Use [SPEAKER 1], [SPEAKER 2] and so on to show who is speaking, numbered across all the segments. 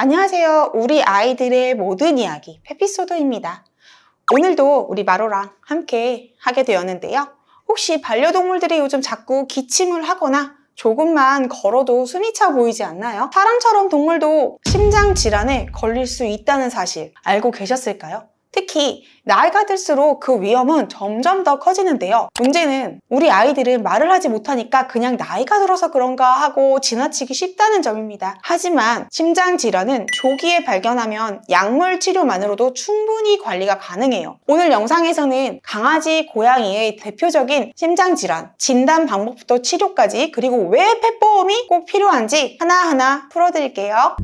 [SPEAKER 1] 안녕하세요. 우리 아이들의 모든 이야기 페피소드입니다. 오늘도 우리 마로랑 함께 하게 되었는데요. 혹시 반려동물들이 요즘 자꾸 기침을 하거나 조금만 걸어도 숨이 차 보이지 않나요? 사람처럼 동물도 심장 질환에 걸릴 수 있다는 사실 알고 계셨을까요? 특히 나이가 들수록 그 위험은 점점 더 커지는데요. 문제는 우리 아이들은 말을 하지 못하니까 그냥 나이가 들어서 그런가 하고 지나치기 쉽다는 점입니다. 하지만 심장 질환은 조기에 발견하면 약물 치료만으로도 충분히 관리가 가능해요. 오늘 영상에서는 강아지, 고양이의 대표적인 심장 질환, 진단 방법부터 치료까지, 그리고 왜 펫보험이 꼭 필요한지 하나하나 풀어드릴게요.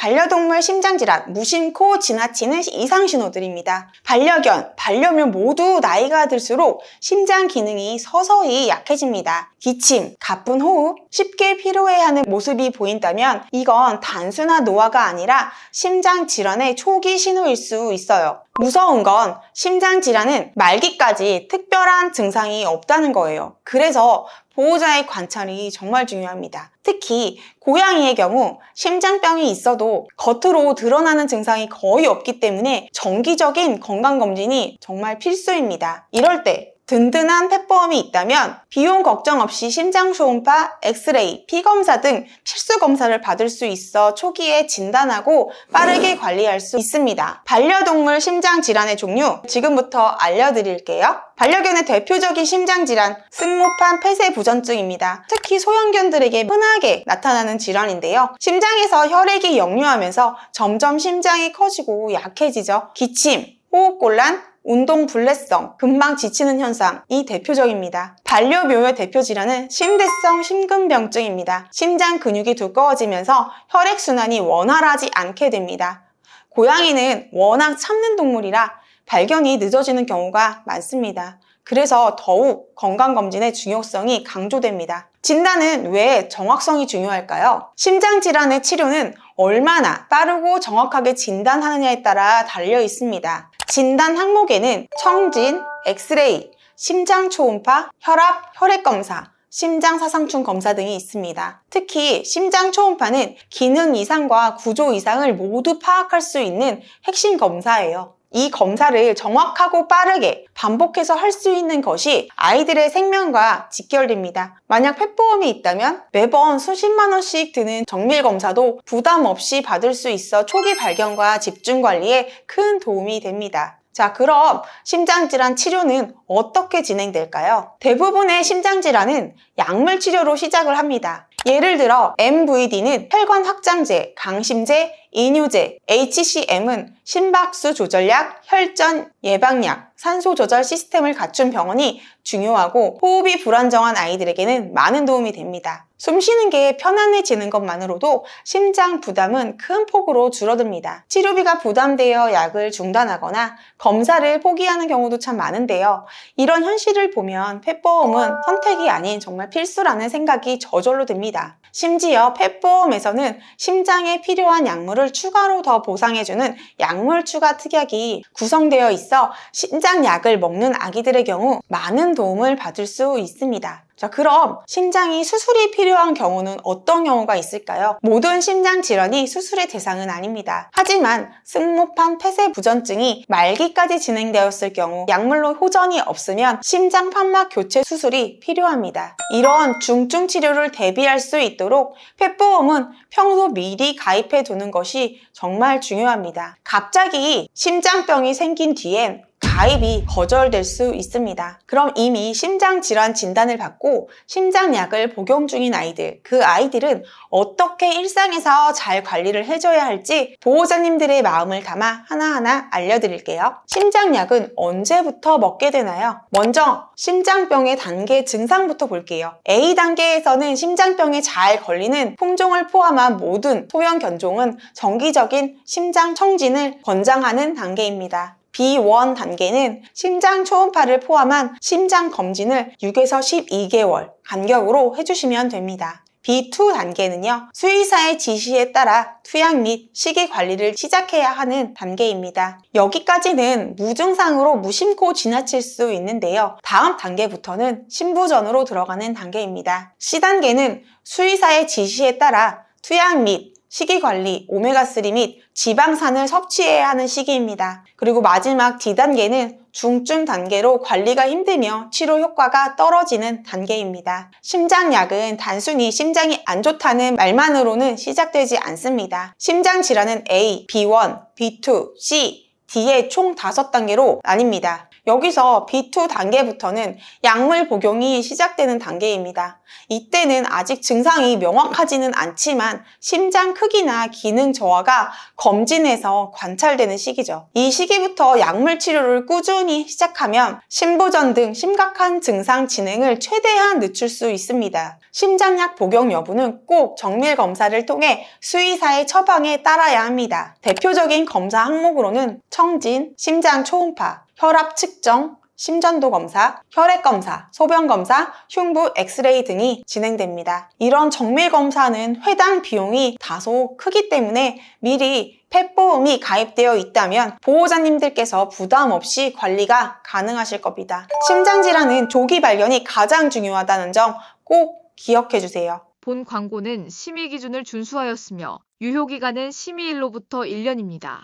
[SPEAKER 1] 반려동물 심장질환, 무심코 지나치는 이상신호들입니다. 반려견, 반려묘 모두 나이가 들수록 심장 기능이 서서히 약해집니다. 기침, 가쁜 호흡, 쉽게 피로해하는 모습이 보인다면 이건 단순한 노화가 아니라 심장질환의 초기 신호일 수 있어요. 무서운 건 심장질환은 말기까지 특별한 증상이 없다는 거예요. 그래서 보호자의 관찰이 정말 중요합니다. 특히 고양이의 경우 심장병이 있어도 겉으로 드러나는 증상이 거의 없기 때문에 정기적인 건강검진이 정말 필수입니다. 이럴 때 든든한 펫보험이 있다면 비용 걱정 없이 심장 초음파, 엑스레이, 피검사 등 필수 검사를 받을 수 있어 초기에 진단하고 빠르게 관리할 수 있습니다. 반려동물 심장 질환의 종류 지금부터 알려드릴게요. 반려견의 대표적인 심장 질환, 승모판 폐쇄 부전증입니다. 특히 소형견들에게 흔하게 나타나는 질환인데요. 심장에서 혈액이 역류하면서 점점 심장이 커지고 약해지죠. 기침, 호흡곤란, 운동불내성, 금방 지치는 현상이 대표적입니다. 반려묘의 대표 질환은 심대성 심근병증입니다. 심장 근육이 두꺼워지면서 혈액순환이 원활하지 않게 됩니다. 고양이는 워낙 참는 동물이라 발견이 늦어지는 경우가 많습니다. 그래서 더욱 건강검진의 중요성이 강조됩니다. 진단은 왜 정확성이 중요할까요? 심장질환의 치료는 얼마나 빠르고 정확하게 진단하느냐에 따라 달려 있습니다. 진단 항목에는 청진, 엑스레이, 심장 초음파, 혈압, 혈액검사, 심장사상충 검사 등이 있습니다. 특히 심장 초음파는 기능 이상과 구조 이상을 모두 파악할 수 있는 핵심 검사예요. 이 검사를 정확하고 빠르게 반복해서 할 수 있는 것이 아이들의 생명과 직결됩니다. 만약 펫보험이 있다면 매번 수십만 원씩 드는 정밀검사도 부담 없이 받을 수 있어 초기 발견과 집중 관리에 큰 도움이 됩니다. 자, 그럼 심장질환 치료는 어떻게 진행될까요? 대부분의 심장질환은 약물 치료로 시작을 합니다. 예를 들어 MVD는 혈관 확장제, 강심제, 이뇨제, HCM은 심박수 조절약, 혈전 예방약, 산소 조절 시스템을 갖춘 병원이 중요하고 호흡이 불안정한 아이들에게는 많은 도움이 됩니다. 숨 쉬는 게 편안해지는 것만으로도 심장 부담은 큰 폭으로 줄어듭니다. 치료비가 부담되어 약을 중단하거나 검사를 포기하는 경우도 참 많은데요. 이런 현실을 보면 펫보험은 선택이 아닌 정말 필수라는 생각이 저절로 듭니다. 심지어 펫보험에서는 심장에 필요한 약물을 추가로 더 보상해주는 약물 추가 특약이 구성되어 있어 심장약을 먹는 아기들의 경우 많은 도움을 받을 수 있습니다. 자, 그럼 심장이 수술이 필요한 경우는 어떤 경우가 있을까요? 모든 심장 질환이 수술의 대상은 아닙니다. 하지만 승모판 폐쇄 부전증이 말기까지 진행되었을 경우 약물로 호전이 없으면 심장 판막 교체 수술이 필요합니다. 이런 중증 치료를 대비할 수 있도록 펫보험은 평소 미리 가입해 두는 것이 정말 중요합니다. 갑자기 심장병이 생긴 뒤엔 가입이 거절될 수 있습니다. 그럼 이미 심장질환 진단을 받고 심장약을 복용 중인 아이들, 그 아이들은 어떻게 일상에서 잘 관리를 해줘야 할지 보호자님들의 마음을 담아 하나하나 알려드릴게요. 심장약은 언제부터 먹게 되나요? 먼저 심장병의 단계 증상부터 볼게요. A단계에서는 심장병에 잘 걸리는 품종을 포함한 모든 소형 견종은 정기적인 심장 청진을 권장하는 단계입니다. B1 단계는 심장 초음파를 포함한 심장 검진을 6에서 12개월 간격으로 해주시면 됩니다. B2 단계는요, 수의사의 지시에 따라 투약 및 식이 관리를 시작해야 하는 단계입니다. 여기까지는 무증상으로 무심코 지나칠 수 있는데요. 다음 단계부터는 신부전으로 들어가는 단계입니다. C단계는 수의사의 지시에 따라 투약 및 식이관리, 오메가3 및 지방산을 섭취해야 하는 시기입니다. 그리고 마지막 D단계는 중증 단계로 관리가 힘들며 치료 효과가 떨어지는 단계입니다. 심장약은 단순히 심장이 안 좋다는 말만으로는 시작되지 않습니다. 심장 질환은 A, B1, B2, C, D의 총 5단계로 나뉩니다. 여기서 B2 단계부터는 약물 복용이 시작되는 단계입니다. 이때는 아직 증상이 명확하지는 않지만 심장 크기나 기능 저하가 검진에서 관찰되는 시기죠. 이 시기부터 약물 치료를 꾸준히 시작하면 신부전 등 심각한 증상 진행을 최대한 늦출 수 있습니다. 심장약 복용 여부는 꼭 정밀 검사를 통해 수의사의 처방에 따라야 합니다. 대표적인 검사 항목으로는 청진, 심장 초음파, 혈압 측정, 심전도 검사, 혈액 검사, 소변 검사, 흉부 엑스레이 등이 진행됩니다. 이런 정밀 검사는 회당 비용이 다소 크기 때문에 미리 펫보험이 가입되어 있다면 보호자님들께서 부담 없이 관리가 가능하실 겁니다. 심장질환은 조기 발견이 가장 중요하다는 점 꼭 기억해 주세요.
[SPEAKER 2] 본 광고는 심의 기준을 준수하였으며 유효기간은 심의일로부터 1년입니다.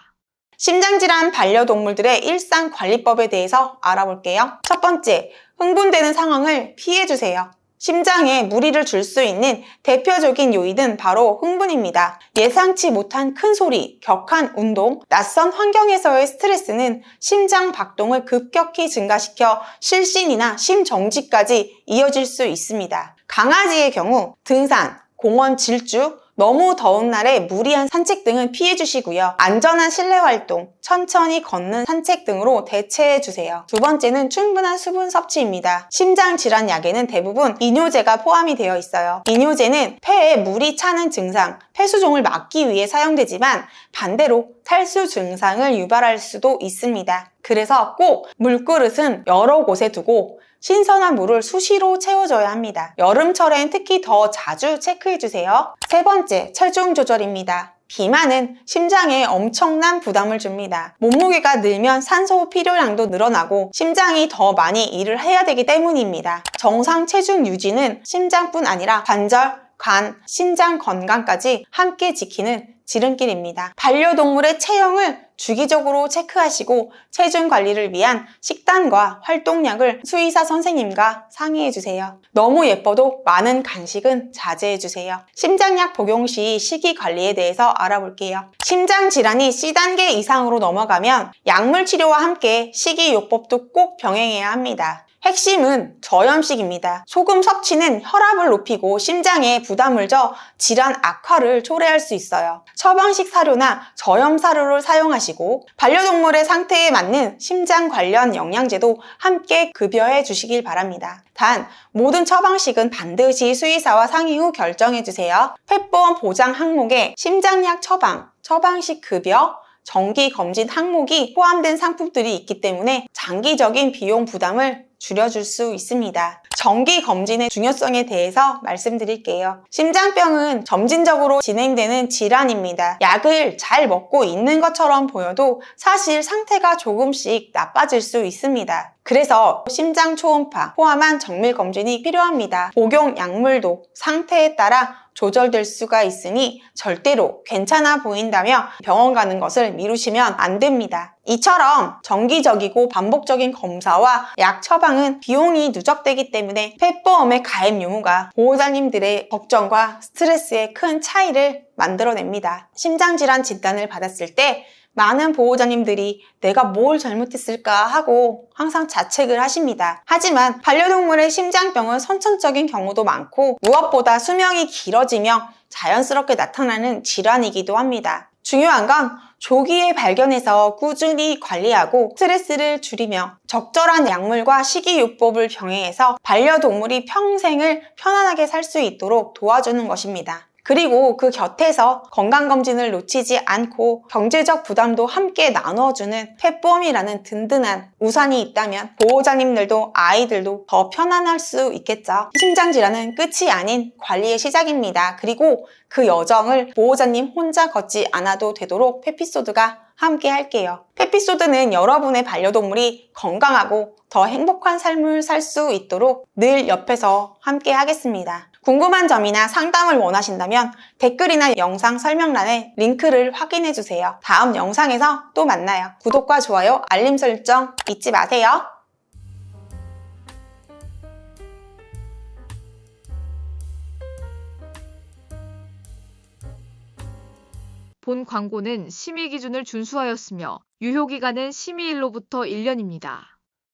[SPEAKER 1] 심장질환 반려동물들의 일상관리법에 대해서 알아볼게요. 첫 번째, 흥분되는 상황을 피해주세요. 심장에 무리를 줄 수 있는 대표적인 요인은 바로 흥분입니다. 예상치 못한 큰 소리, 격한 운동, 낯선 환경에서의 스트레스는 심장 박동을 급격히 증가시켜 실신이나 심정지까지 이어질 수 있습니다. 강아지의 경우 등산, 공원 질주, 너무 더운 날에 무리한 산책 등은 피해주시고요. 안전한 실내 활동, 천천히 걷는 산책 등으로 대체해주세요. 두 번째는 충분한 수분 섭취입니다. 심장질환 약에는 대부분 이뇨제가 포함이 되어 있어요. 이뇨제는 폐에 물이 차는 증상, 폐수종을 막기 위해 사용되지만 반대로 탈수 증상을 유발할 수도 있습니다. 그래서 꼭 물그릇은 여러 곳에 두고 신선한 물을 수시로 채워줘야 합니다. 여름철엔 특히 더 자주 체크해주세요. 세 번째, 체중 조절입니다. 비만은 심장에 엄청난 부담을 줍니다. 몸무게가 늘면 산소 필요량도 늘어나고 심장이 더 많이 일을 해야 되기 때문입니다. 정상 체중 유지는 심장뿐 아니라 관절, 간, 심장 건강까지 함께 지키는 지름길입니다. 반려동물의 체형을 주기적으로 체크하시고 체중 관리를 위한 식단과 활동량을 수의사 선생님과 상의해주세요. 너무 예뻐도 많은 간식은 자제해주세요. 심장약 복용 시 식이 관리에 대해서 알아볼게요. 심장질환이 C단계 이상으로 넘어가면 약물 치료와 함께 식이요법도 꼭 병행해야 합니다. 핵심은 저염식입니다. 소금 섭취는 혈압을 높이고 심장에 부담을 줘 질환 악화를 초래할 수 있어요. 처방식 사료나 저염 사료를 사용하시고 반려동물의 상태에 맞는 심장 관련 영양제도 함께 급여해 주시길 바랍니다. 단, 모든 처방식은 반드시 수의사와 상의 후 결정해 주세요. 펫보험 보장 항목에 심장약 처방, 처방식 급여, 정기검진 항목이 포함된 상품들이 있기 때문에 장기적인 비용 부담을 줄여줄 수 있습니다. 정기검진의 중요성에 대해서 말씀드릴게요. 심장병은 점진적으로 진행되는 질환입니다. 약을 잘 먹고 있는 것처럼 보여도 사실 상태가 조금씩 나빠질 수 있습니다. 그래서 심장 초음파 포함한 정밀검진이 필요합니다. 복용 약물도 상태에 따라 조절될 수가 있으니 절대로 괜찮아 보인다며 병원 가는 것을 미루시면 안 됩니다. 이처럼 정기적이고 반복적인 검사와 약 처방은 비용이 누적되기 때문에 펫보험의 가입 유무가 보호자님들의 걱정과 스트레스에 큰 차이를 만들어냅니다. 심장질환 진단을 받았을 때 많은 보호자님들이 내가 뭘 잘못했을까 하고 항상 자책을 하십니다. 하지만 반려동물의 심장병은 선천적인 경우도 많고 무엇보다 수명이 길어지며 자연스럽게 나타나는 질환이기도 합니다. 중요한 건 조기에 발견해서 꾸준히 관리하고 스트레스를 줄이며 적절한 약물과 식이요법을 병행해서 반려동물이 평생을 편안하게 살 수 있도록 도와주는 것입니다. 그리고 그 곁에서 건강검진을 놓치지 않고 경제적 부담도 함께 나눠주는 펫보험이라는 든든한 우산이 있다면 보호자님들도 아이들도 더 편안할 수 있겠죠. 심장질환은 끝이 아닌 관리의 시작입니다. 그리고 그 여정을 보호자님 혼자 걷지 않아도 되도록 페피소드가 함께 할게요. 페피소드는 여러분의 반려동물이 건강하고 더 행복한 삶을 살 수 있도록 늘 옆에서 함께 하겠습니다. 궁금한 점이나 상담을 원하신다면 댓글이나 영상 설명란에 링크를 확인해주세요. 다음 영상에서 또 만나요. 구독과 좋아요, 알림 설정 잊지 마세요.
[SPEAKER 2] 본 광고는 심의 기준을 준수하였으며 유효기간은 심의일로부터 1년입니다.